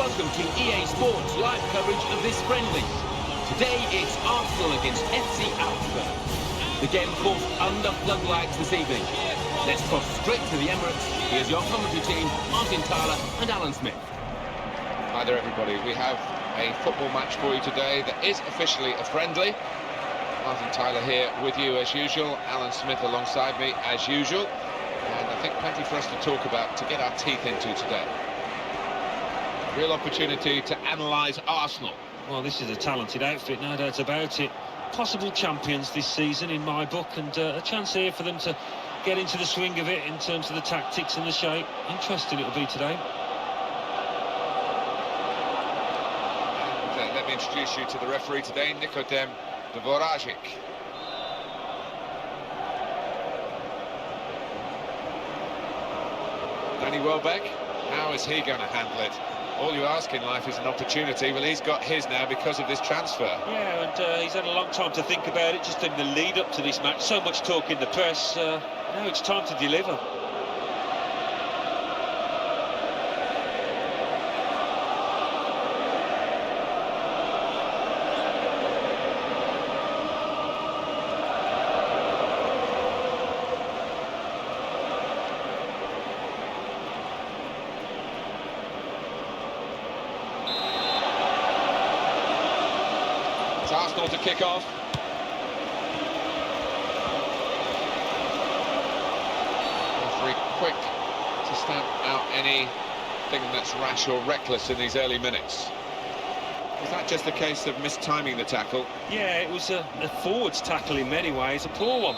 welcome to EA Sports live coverage of this friendly. Today it's Arsenal against FC Augsburg. The game forced under floodlights this evening. Let's cross straight to the Emirates. Here's your commentary team, Martin Tyler and Alan Smith. Hi there everybody, we have a football match for you today that is officially a friendly. Martin Tyler here with you as usual, Alan Smith alongside me as usual. And I think plenty for us to talk about, to get our teeth into today. Real opportunity to analyse Arsenal. Well, this is a talented outfit, no doubt about it. Possible champions this season in my book, and a chance here for them to get into the swing of it in terms of the tactics and the shape. Interesting it'll be today. And let me introduce you to the referee today, Debute. Danny Welbeck, how is he going to handle it? All you ask in life is an opportunity. Well, he's got his now because of this transfer. Yeah, and he's had a long time to think about it, just in the lead up to this match. So much talk in the press. Now it's time to deliver. Arsenal to kick off. Very quick to stamp out anything that's rash or reckless in these early minutes. Was that just a case of mistiming the tackle? Yeah, it was a forwards tackle in many ways, a poor one.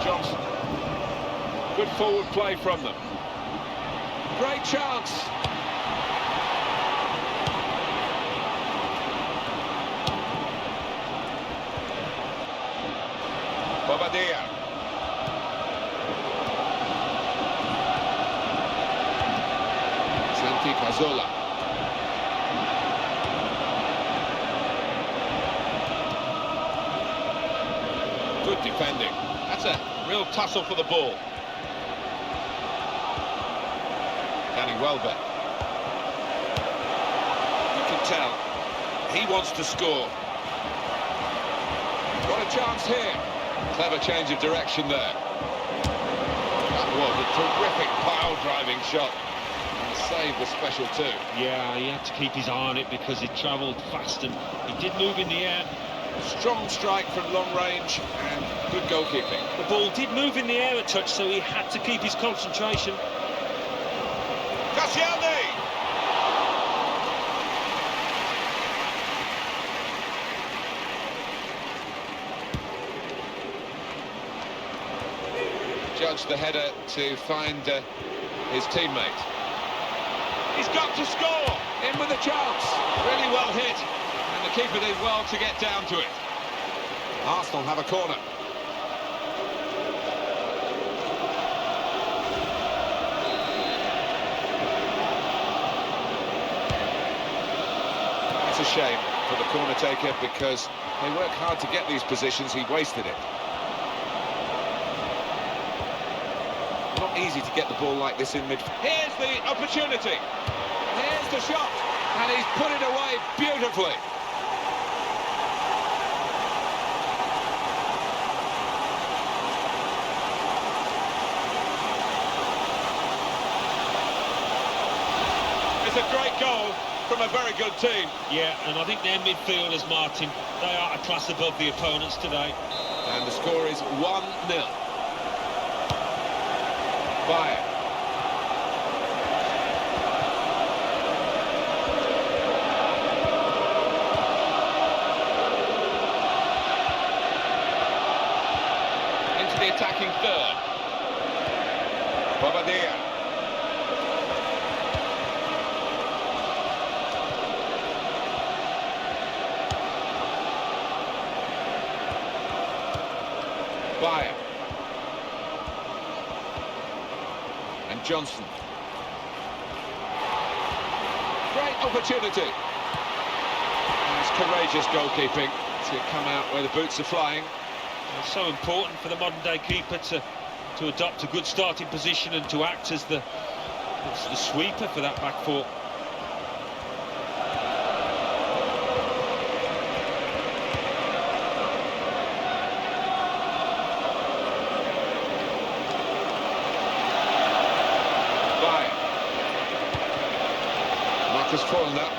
Johnson. Good forward play from them. Great chance. Bobadilla. Santi Cazorla. Good defending. That's a real tussle for the ball. Danny Welbeck. You can tell he wants to score. What a chance here. Clever change of direction there. That was a terrific pile-driving shot. And the save was special too. Yeah, he had to keep his eye on it because it travelled fast and he did move in the air. Strong strike from long range and good goalkeeping. The ball did move in the air a touch, so he had to keep his concentration. Koscielny! Judged the header to find his teammate. He's got to score! In with a chance! Really well hit, and the keeper did well to get down to it. Arsenal have a corner. It's a shame for the corner taker because they work hard to get these positions. He wasted it. Not easy to get the ball like this in mid. Here's the opportunity. Here's the shot. And he's put it away beautifully. It's a great goal from a very good team. Yeah, and I think their midfielders, Martin, they are a class above the opponents today. And the score is 1-0. Bayern. Into the attacking third. Bobadilla. Bayern. And Johnson. Great opportunity. And it's courageous goalkeeping to come out where the boots are flying. It's so important for the modern-day keeper to to adopt a good starting position and to act as the sweeper for that back four. Marcus fallen up.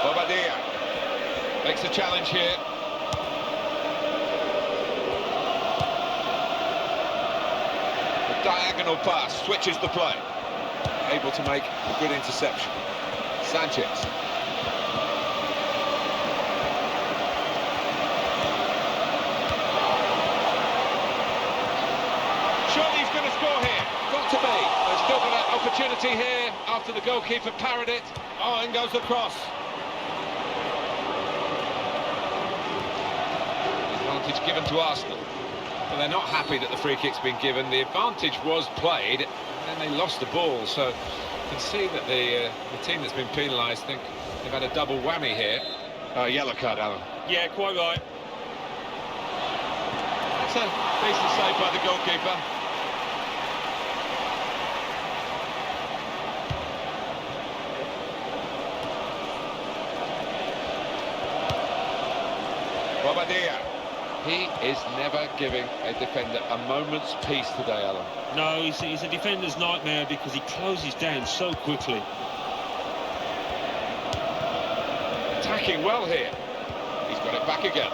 Bobadilla makes a challenge here. The diagonal pass switches the play. Able to make a good interception. Sanchez. Surely he's going to score here. Got to be. They've still got an opportunity here after the goalkeeper parried it. Oh, in goes the cross. Advantage given to Arsenal. But they're not happy that the free kick's been given. The advantage was played, and they lost the ball. So you can see that the team that's been penalised think they've had a double whammy here. Yellow card, Alan. Yeah, quite right. That's a decent save by the goalkeeper. Bobadilla. He is never giving a defender a moment's peace today, Alan. No, he's a defender's nightmare because he closes down so quickly. Attacking well here. He's got it back again.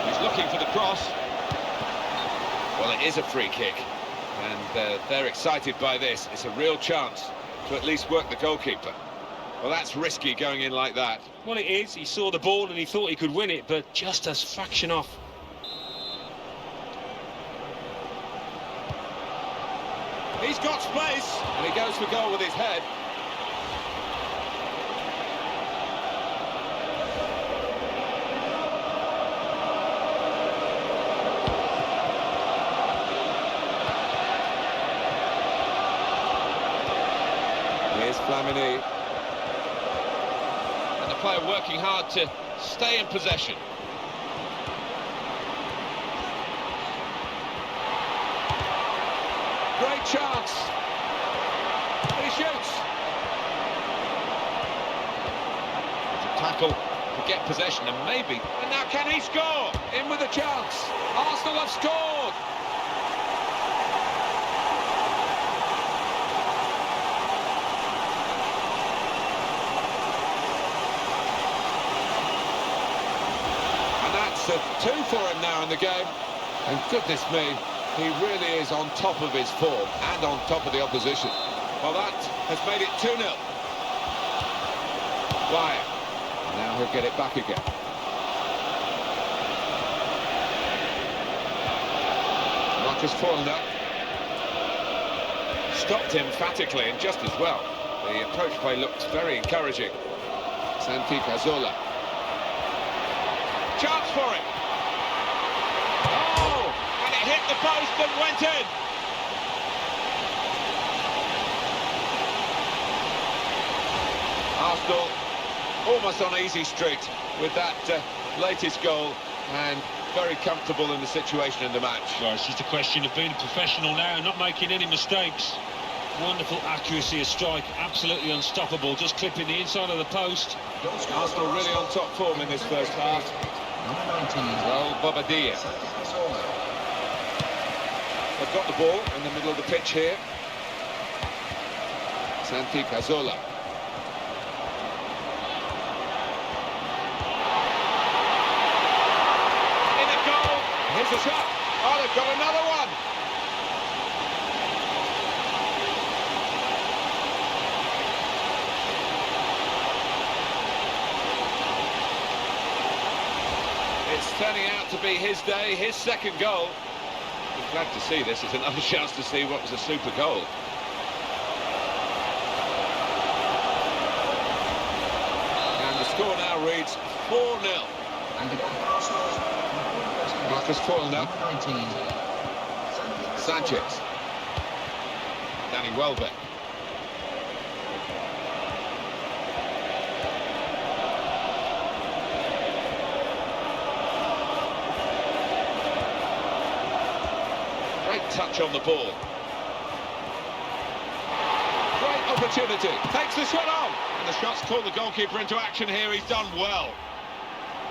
He's looking for the cross. Well, it is a free kick. And they're excited by this. It's a real chance to at least work the goalkeeper. Well, that's risky going in like that. Well, it is. He saw the ball and he thought he could win it, but just a fraction off. He's got space, and he goes for goal with his head. Here's Flamini. And the player working hard to stay in possession. Great chance. And he shoots. It's a tackle to get possession and maybe... And now can he score? In with a chance. Arsenal have scored. A two for him now in the game, and goodness me, he really is on top of his form and on top of the opposition. Well, that has made it 2-0. Why? Now he'll get it back again. Marcus fallen up. Stopped emphatically and just as well. The approach play looked very encouraging. Santi Cazorla. Chance for it. Oh, and it hit the post and went in. Arsenal almost on easy street with that latest goal and very comfortable in the situation in the match. Well, it's just a question of being a professional now and not making any mistakes. Wonderful accuracy of strike, absolutely unstoppable, just clipping the inside of the post. Arsenal really on top form in this first half. Well, Bobadilla. They've got the ball in the middle of the pitch here. Santi Cazorla. In a goal. Here's a shot. Oh, they've got another one. It's turning out to be his day, his second goal. I'm glad to see this. It's another chance to see what was a super goal. And the score now reads 4-0. Marcus fallen up. Sanchez. Danny Welbeck. touch on the ball. Great opportunity, takes the shot on, and the shot's called the goalkeeper into action here. He's done well.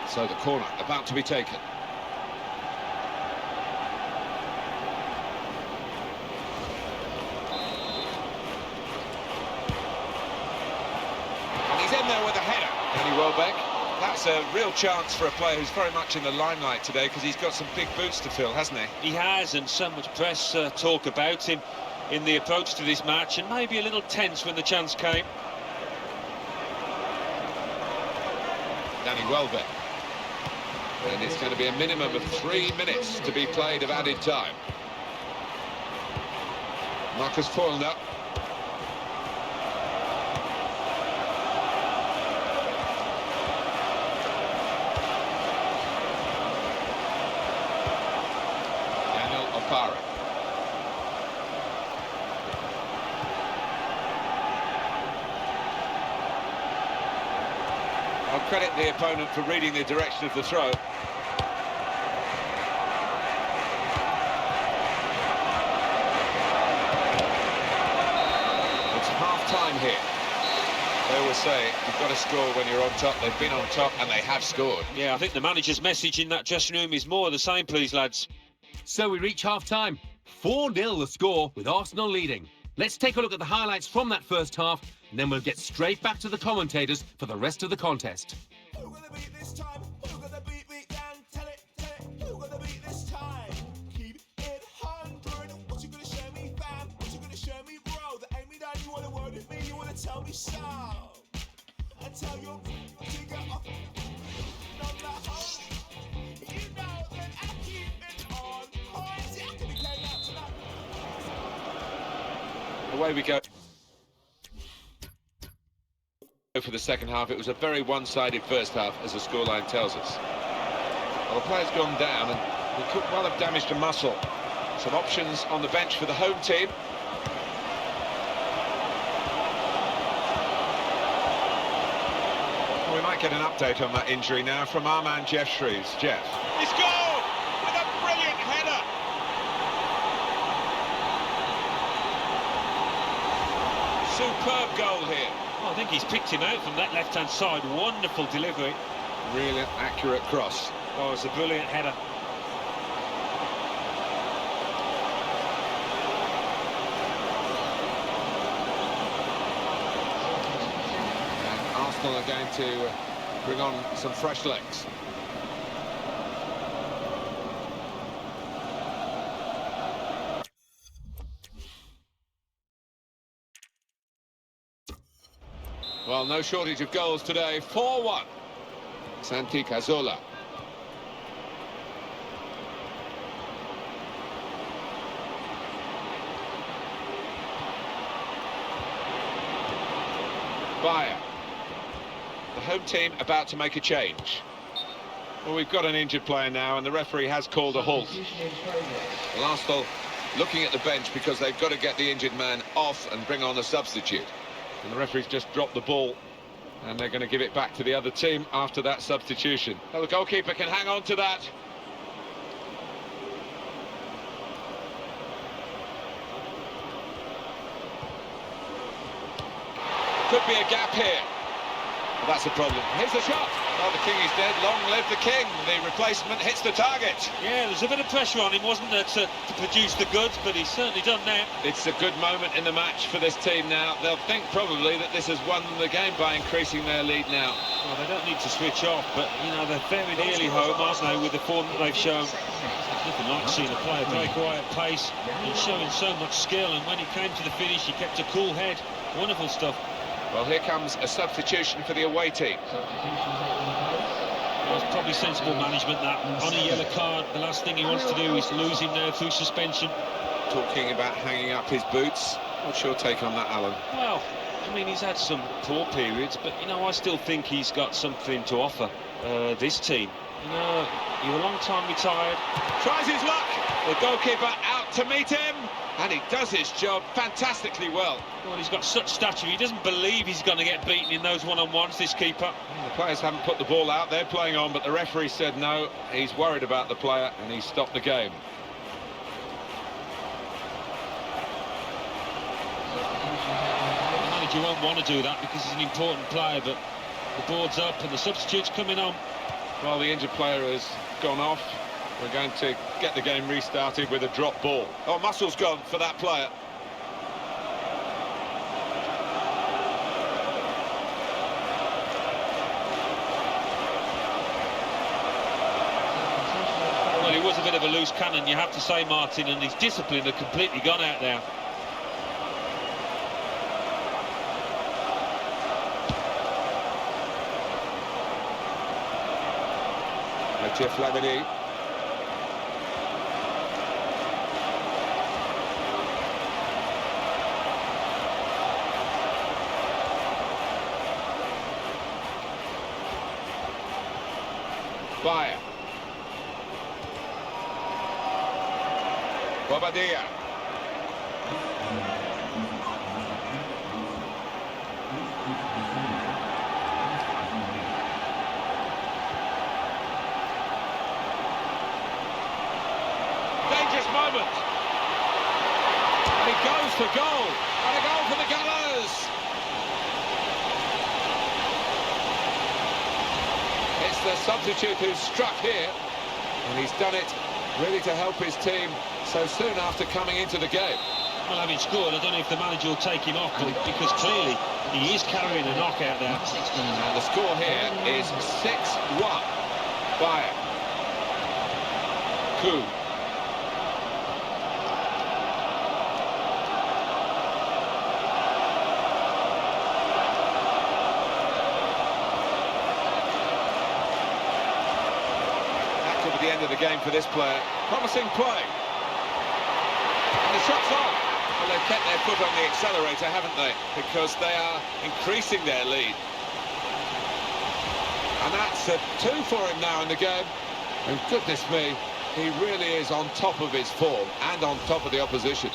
So the corner about to be taken. And he's in there with a header. Danny Welbeck. That's a real chance for a player who's very much in the limelight today, because he's got some big boots to fill, hasn't he? He has, and so much press talk about him in the approach to this match, and maybe a little tense when the chance came. Danny Welbeck. And it's going to be a minimum of 3 minutes to be played of added time. Marcus foiled up. I'll credit the opponent for reading the direction of the throw. It's half-time here. They always say you've got to score when you're on top. They've been on top and they have scored. Yeah, I think the manager's message in that dressing room is more of the same, please, lads. So we reach half-time. 4-0 the score, with Arsenal leading. Let's take a look at the highlights from that first half, and then we'll get straight back to the commentators for the rest of the contest. Who gonna beat this time? Who gonna beat me down? Tell it. Who gonna beat this time? Keep it 100. What you gonna show me, fam? What you gonna show me, bro? That ain't me that you wanna word with me, you wanna tell me so. And tell your to get off. Not that hard. You know that I keep it on point. See, I could be playing out tonight. Away we go. For the second half, it was a very one-sided first half, as the scoreline tells us. Well, the player's gone down, and he could well have damaged a muscle. Some options on the bench for the home team. Well, we might get an update on that injury now from our man Jeff Shreves. Jeff. He scored with a brilliant header. Superb goal here. Well, I think he's picked him out from that left-hand side. Wonderful delivery. Really accurate cross. Oh, it's a brilliant header. And Arsenal are going to bring on some fresh legs. Well, no shortage of goals today. 4-1. Santi Cazorla. Bayer. The home team about to make a change. Well, we've got an injured player now, and the referee has called a halt. Well, Arsenal looking at the bench because they've got to get the injured man off and bring on a substitute. And the referee's just dropped the ball, and they're going to give it back to the other team after that substitution. Well, the goalkeeper can hang on to that. Could be a gap here. Well, that's a problem. Here's the shot. Well, the king is dead. Long live the king. The replacement hits the target. Yeah, there's a bit of pressure on him, wasn't there, to produce the goods, but he's certainly done that. It's a good moment in the match for this team now. They'll think probably that this has won them the game by increasing their lead now. Well, they don't need to switch off, but, you know, they're very nearly home, aren't they, with the form that they've shown. Nothing like seeing a player break away at pace and showing so much skill, and when he came to the finish, he kept a cool head. Wonderful stuff. Well, here comes a substitution for the away team. Well, it's probably sensible management, that. On a yellow card, the last thing he wants to do is lose him now through suspension. Talking about hanging up his boots. What's your take on that, Alan? Well, I mean, he's had some poor periods, but, you know, I still think he's got something to offer this team. You know, you're a long time retired. Tries his luck. The goalkeeper out to meet him, and he does his job fantastically well. Well, he's got such stature, he doesn't believe he's going to get beaten in those one-on-ones, this keeper. The players haven't put the ball out, they're playing on, but the referee said no. He's worried about the player, and he stopped the game. The manager won't want to do that because he's an important player, but the board's up and the substitute's coming on. Well, the injured player has gone off. We're going to get the game restarted with a drop ball. Oh, muscle's gone for that player. Well, he was a bit of a loose cannon, you have to say, Martin, and his discipline had completely gone out there. Jeff Lamini. Bayer. Bobadilla. Moment. And he goes for goal. And a goal for the Gunners. It's the substitute who's struck here. And he's done it really to help his team so soon after coming into the game. Well, having scored, I don't know if the manager will take him off, because clearly he is carrying a knockout there. And the score here is 6-1. Bayer. Coup. The end of the game for this player. Promising play. And the shot's on. Well, they've kept their foot on the accelerator, haven't they? Because they are increasing their lead. And that's a 2 for him now in the game. And goodness me, he really is on top of his form and on top of the opposition.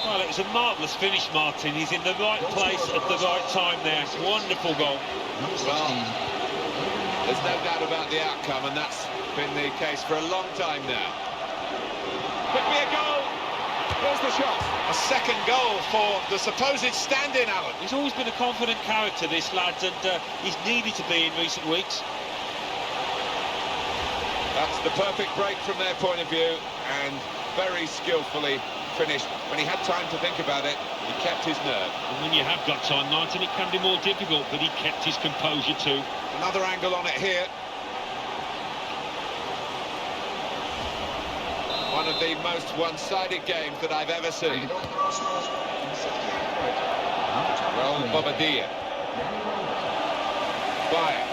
Well, it was a marvellous finish, Martin. He's in the right place at the right time there. Wonderful goal. Well, there's no doubt about the outcome, and that's been the case for a long time now. Could be a goal. There's the shot. A second goal for the supposed stand-in, Alan. He's always been a confident character, this lad, and he's needed to be in recent weeks. That's the perfect break from their point of view, and very skillfully finished. When he had time to think about it, he kept his nerve. And when you have got time, Martin, it can be more difficult, but he kept his composure too. Another angle on it here. One of the most one-sided games that I've ever seen. Well, Bobadilla. Bayer.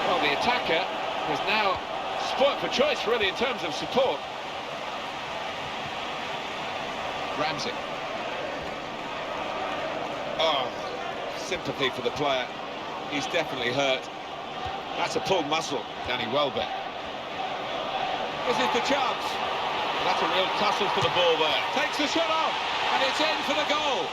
Well, the attacker is now spoilt for choice, really, in terms of support. Ramsey. Oh, sympathy for the player. He's definitely hurt. That's a pulled muscle. Danny Welbeck. This is the chance. That's a real tussle for the ball there. Takes the shot off, and it's in for the goal.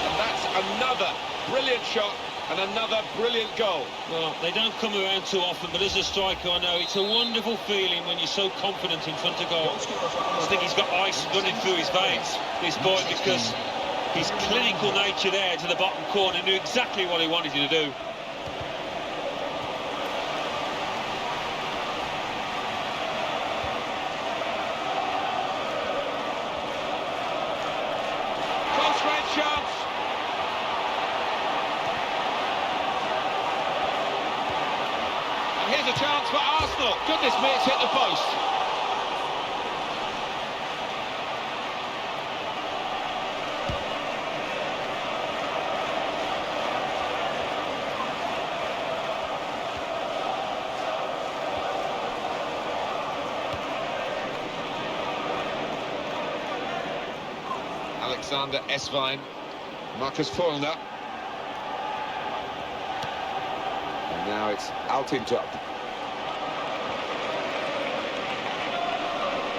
And that's another brilliant shot. And another brilliant goal. Well, they don't come around too often, but as a striker, I know it's a wonderful feeling when you're so confident in front of goal. I think he's got ice running through his veins, this boy, because his clinical nature there to the bottom corner knew exactly what he wanted you to do. Close-range chance. Here's a chance for Arsenal. Goodness me, it's hit the post. Alexander Esvine. Marcus Foylner. And now it's Altintop.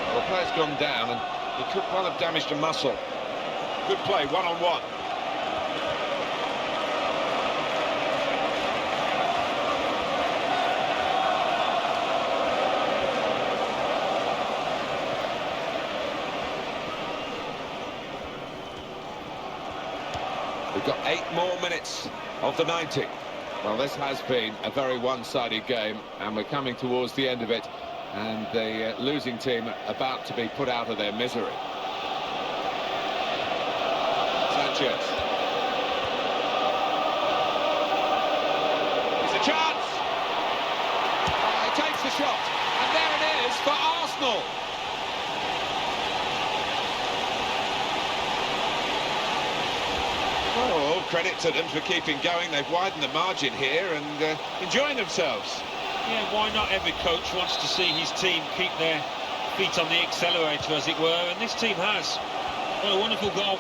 Well, the player's gone down, and He could well have damaged a muscle. Good play, one-on-one. We've got 8 more minutes of the 90. Well, this has been a very one-sided game, and we're coming towards the end of it, and the losing team about to be put out of their misery. Sanchez. It's a chance! He takes the shot, and there it is for Arsenal. Oh, all credit to them for keeping going. They've widened the margin here and enjoying themselves. Yeah, why not? Every coach wants to see his team keep their feet on the accelerator, as it were, and this team has. What a wonderful goal.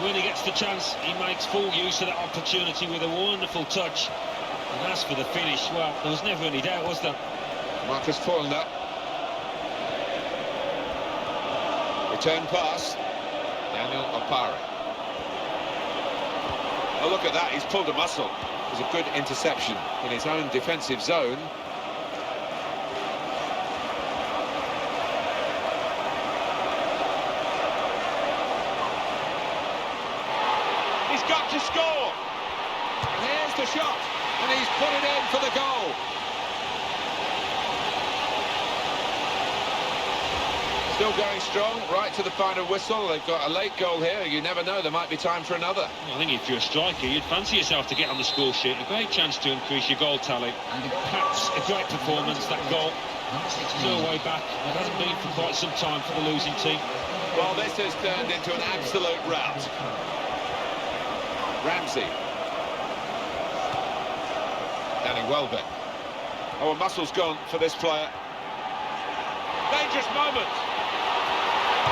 When he gets the chance, he makes full use of that opportunity with a wonderful touch. And as for the finish, well, there was never any doubt, was there? Marcus Fulner. Return pass. Daniel Opare. Oh, look at that, he's pulled a muscle. It was a good interception in his own defensive zone. He's got to score! And here's the shot, and he's put it in for the goal. Still going strong, right to the final whistle. They've got a late goal here. You never know, there might be time for another. Well, I think if you're a striker, you'd fancy yourself to get on the score sheet. A great chance to increase your goal tally. Perhaps a great performance, that goal. No way back. It hasn't been for quite some time for the losing team. Well, this has turned into an absolute rout. Ramsey. Danny Welbeck. Oh, a muscle's gone for this player. Dangerous moment.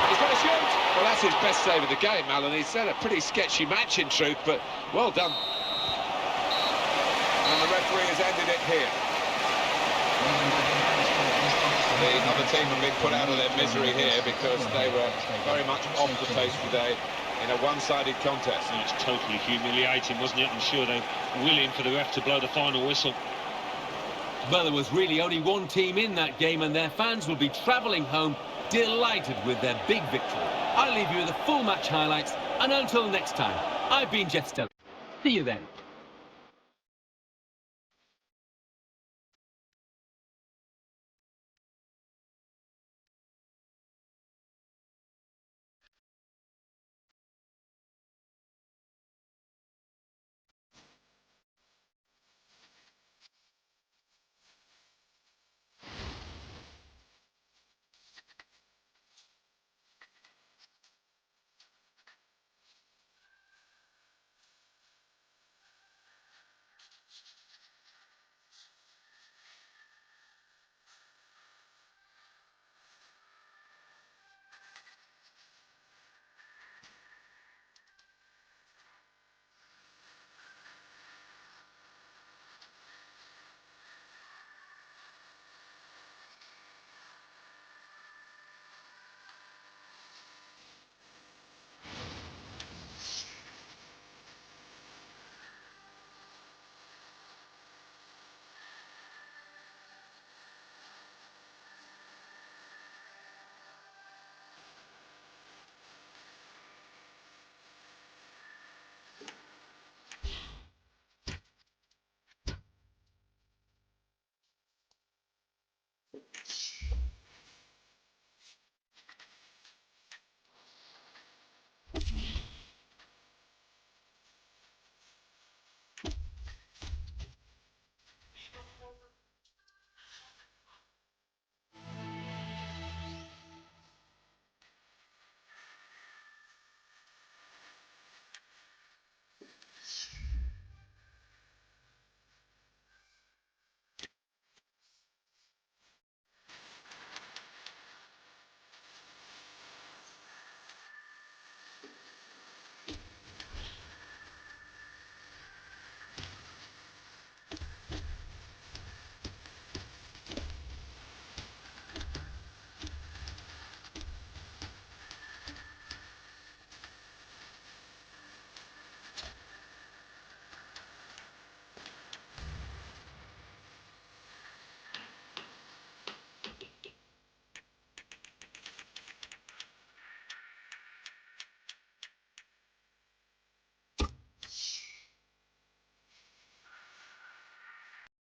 He's got to shoot. Well, that's his best save of the game, Alan. He's had a pretty sketchy match, in truth, but well done. And the referee has ended it here. The other team have been put out of their misery here because they were very much off the pace today in a one-sided contest. And it's totally humiliating, wasn't it? I'm sure they're willing for the ref to blow the final whistle. Well, there was really only one team in that game, and their fans will be travelling home delighted with their big victory. I'll leave you with the full match highlights, and until next time, I've been Jeff Stelly. See you then.